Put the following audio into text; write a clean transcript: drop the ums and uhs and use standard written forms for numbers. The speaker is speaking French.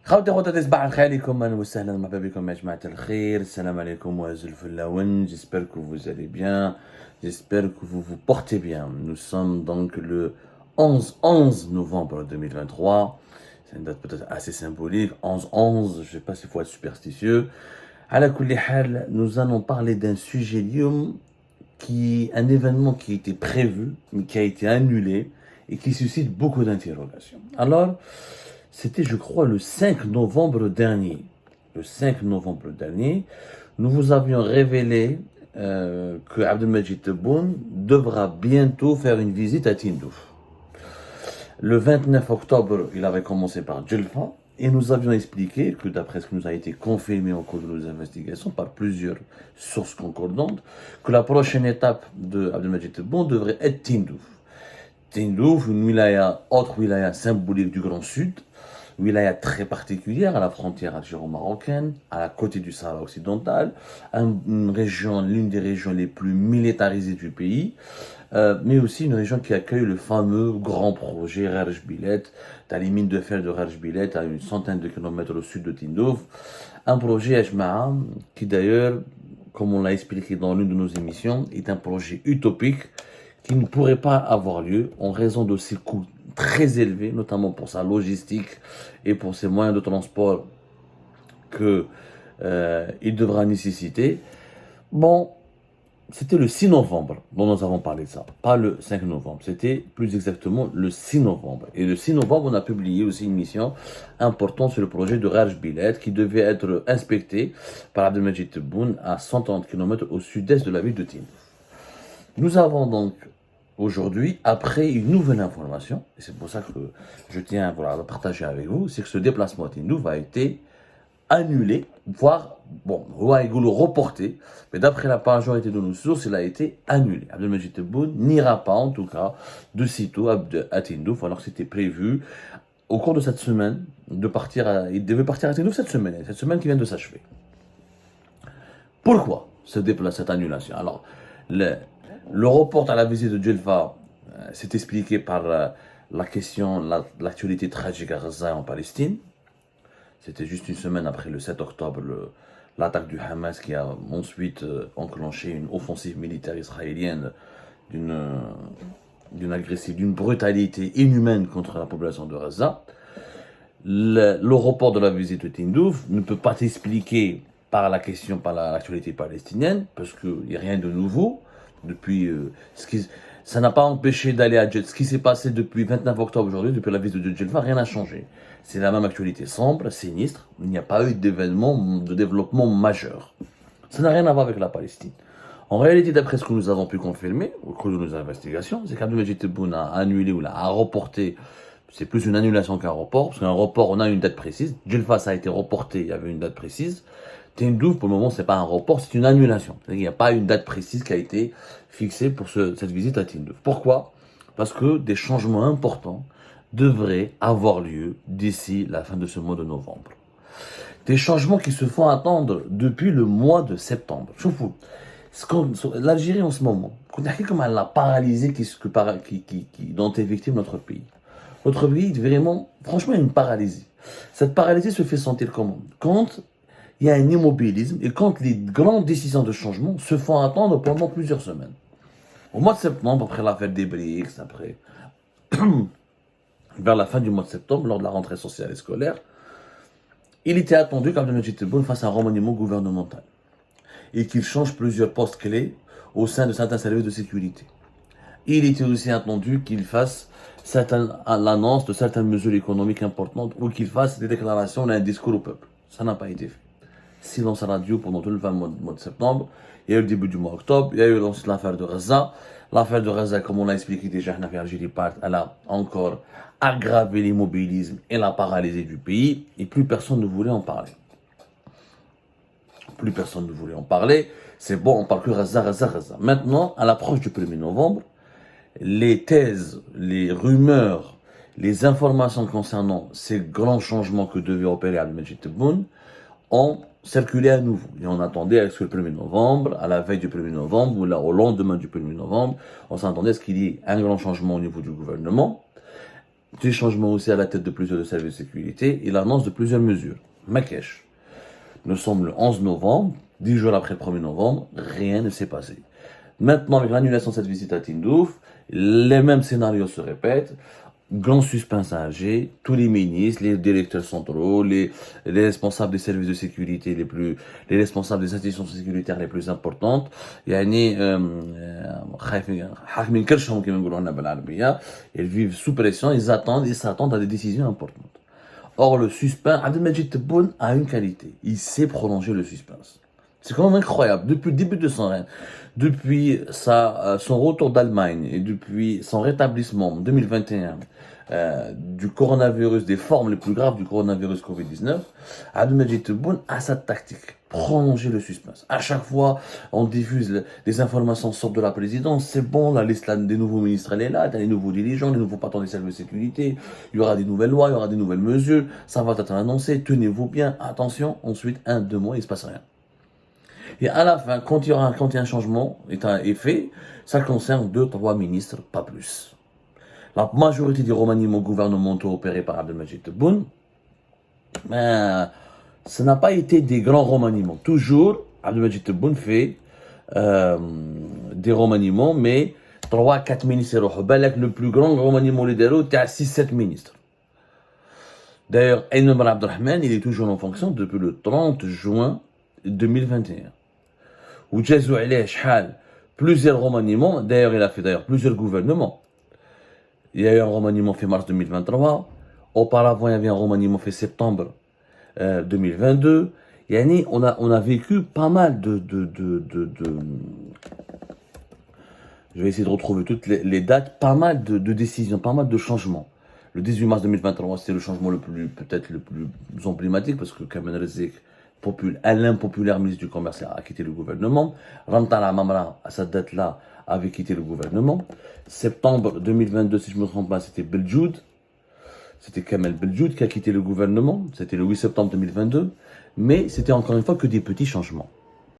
خوتي خواتاتي صباح الخير عليكم اهلا وسهلا مرحبا بكم يا جماعة الخير السلام عليكم وازل الفلاون j'espère que vous allez bien j'espère que vous vous portez bien nous sommes donc le 11 novembre 2023 c'est une date peut-être assez symbolique 11 je sais pas s'il faut être superstitieux على كل حال nous allons parler d'un sujet اليوم un événement qui était prévu mais qui a été annulé et qui suscite beaucoup d'interrogations. Alors, c'était, je crois, le 5 novembre dernier. Le 5 novembre dernier, nous vous avions révélé que Abdelmajid Tebboune devra bientôt faire une visite à Tindouf. Le 29 octobre, il avait commencé par Djelfa, et nous avions expliqué que d'après ce qui nous a été confirmé au cours de nos investigations par plusieurs sources concordantes, que la prochaine étape de Abdelmajid Tebboune devrait être Tindouf. Tindouf, une wilaya, autre wilaya symbolique du Grand Sud, wilaya très particulière à la frontière algéro-marocaine, à la côté du Sahara occidental, une région, l'une des régions les plus militarisées du pays, mais aussi une région qui accueille le fameux grand projet Rarj-Bilet, dans les mines de fer de Rarj-Bilet, à une centaine de kilomètres au sud de Tindouf. Un projet Ajma'a qui d'ailleurs, comme on l'a expliqué dans l'une de nos émissions, est un projet utopique qui ne pourrait pas avoir lieu en raison de ses coûts très élevés, notamment pour sa logistique et pour ses moyens de transport qu'il devra nécessiter. Bon, c'était le 6 novembre dont nous avons parlé de ça, pas le 5 novembre, c'était plus exactement le 6 novembre. Et le 6 novembre, on a publié aussi une mission importante sur le projet de Rarj-Bilet qui devait être inspecté par Abdelmajid Tebboune à 130 km au sud-est de la ville de Tindouf. Nous avons donc aujourd'hui, après une nouvelle information, et c'est pour ça que je tiens à la partager avec vous, c'est que ce déplacement à Tindouf a été annulé, voire, reporté, mais d'après la majorité de nos sources, il a été annulé. Abdelmajid Tebboune n'ira pas, en tout cas, de sitôt à Tindouf, alors que c'était prévu au cours de cette semaine, il devait partir à Tindouf cette semaine qui vient de s'achever. Pourquoi cette annulation? Alors, le report à la visite de Djelfa s'est expliqué par l'actualité tragique à Gaza et en Palestine. C'était juste une semaine après le 7 octobre, l'attaque du Hamas qui a ensuite enclenché une offensive militaire israélienne d'une brutalité inhumaine contre la population de Gaza. Le report de la visite de Tindouf ne peut pas s'expliquer par l'actualité palestinienne, parce qu'il n'y a rien de nouveau. Depuis ça n'a pas empêché d'aller à Djelfa. Ce qui s'est passé depuis 29 octobre aujourd'hui, depuis la visite de Djelfa, rien n'a changé. C'est la même actualité sombre, sinistre. Il n'y a pas eu d'événement, de développement majeur. Ça n'a rien à voir avec la Palestine. En réalité, d'après ce que nous avons pu confirmer au cours de nos investigations, c'est qu'Abdelmajid Tebboune a annulé ou a reporté. C'est plus une annulation qu'un report, parce qu'un report, on a une date précise. Djelfa, ça a été reporté, il y avait une date précise. Tindouf, pour le moment, c'est pas un report, c'est une annulation. Il n'y a pas une date précise qui a été fixée pour cette visite à Tindouf. Pourquoi? Parce que des changements importants devraient avoir lieu d'ici la fin de ce mois de novembre. Des changements qui se font attendre depuis le mois de septembre. Je vous l'Algérie en ce moment, comme elle a paralysé dont est victime notre pays. Notre pays, vraiment, franchement, il y a une paralysie. Cette paralysie se fait sentir comment? Quand il y a un immobilisme et quand les grandes décisions de changement se font attendre pendant plusieurs semaines. Au mois de septembre, après l'affaire des BRICS, vers la fin du mois de septembre, lors de la rentrée sociale et scolaire, il était attendu qu'Abdelmajid Tebboune fasse un remaniement gouvernemental et qu'il change plusieurs postes clés au sein de certains services de sécurité. Il était aussi attendu qu'il fasse l'annonce de certaines mesures économiques importantes ou qu'il fasse des déclarations et un discours au peuple. Ça n'a pas été fait. Silence radio pendant tout le mois de septembre. Il y a eu le début du mois d'octobre. Il y a eu ensuite l'affaire de Gaza. L'affaire de Gaza, comme on l'a expliqué déjà, elle a encore aggravé l'immobilisme et la paralysie du pays. Et plus personne ne voulait en parler. C'est bon, on parle que Gaza. Maintenant, à l'approche du 1er novembre, les thèses, les rumeurs, les informations concernant ces grands changements que devait opérer Abdelmajid Tebboune ont circulé à nouveau. Et on attendait à ce que le 1er novembre, à la veille du 1er novembre, ou là, au lendemain du 1er novembre, on s'attendait à ce qu'il y ait un grand changement au niveau du gouvernement. Des changements aussi à la tête de plusieurs services de sécurité et l'annonce de plusieurs mesures. Marrakech. Nous sommes le 11 novembre, 10 jours après le 1er novembre, rien ne s'est passé. Maintenant, avec l'annulation de cette visite à Tindouf, les mêmes scénarios se répètent. Grand suspense à Alger, tous les ministres, les directeurs centraux, les responsables des services de sécurité les responsables des institutions sécuritaires les plus importantes, يعني حاكمين كرشهم كما نقولوا هنا بالعربية, ils vivent sous pression, ils attendent et s'attendent à des décisions importantes. Or, le suspense, Abdelmadjid Tebboune a une qualité, il sait prolonger le suspense. C'est quand même incroyable. Depuis le début de son règne, depuis son retour d'Allemagne et depuis son rétablissement en 2021 du coronavirus, des formes les plus graves du coronavirus Covid-19, Abdelmadjid Tebboune a sa tactique. Prolonger le suspense. À chaque fois, on diffuse des informations sortent de la présidence. C'est bon, la liste des nouveaux ministres, elle est là. T'as les nouveaux dirigeants, les nouveaux patrons des services de sécurité. Il y aura des nouvelles lois, il y aura des nouvelles mesures. Ça va être annoncé. Tenez-vous bien. Attention. Ensuite, 1-2 mois, il se passe rien. Et à la fin, quand il y a un changement est fait, ça concerne 2-3 ministres, pas plus. La majorité des remaniements gouvernementaux opérés par Abdelmadjid Tebboune, ça n'a pas été des grands remaniements. Toujours, Abdelmadjid Tebboune fait des remaniements, mais 3-4 ministres. Le plus grand remaniement lidéraux était à 6-7 ministres. D'ailleurs, Aïn Ben Abdelrahman, il est toujours en fonction depuis le 30 juin 2021. Ou Djazou Aleh Shhal, plusieurs remaniements. D'ailleurs, il a fait plusieurs gouvernements. Il y a eu un remaniement fait mars 2023. Auparavant, il y avait un remaniement fait septembre 2022. Yani, on a vécu pas mal je vais essayer de retrouver toutes les dates, pas mal de décisions, pas mal de changements. Le 18 mars 2023, c'était le changement peut-être le plus emblématique parce que Kamel Rezek, l'impopulaire ministre du Commerce, a quitté le gouvernement. Ramtala Mamra, à cette date-là, avait quitté le gouvernement. Septembre 2022, si je ne me trompe pas, c'était Beljoud. C'était Kamel Beljoud qui a quitté le gouvernement. C'était le 8 septembre 2022. Mais c'était encore une fois que des petits changements.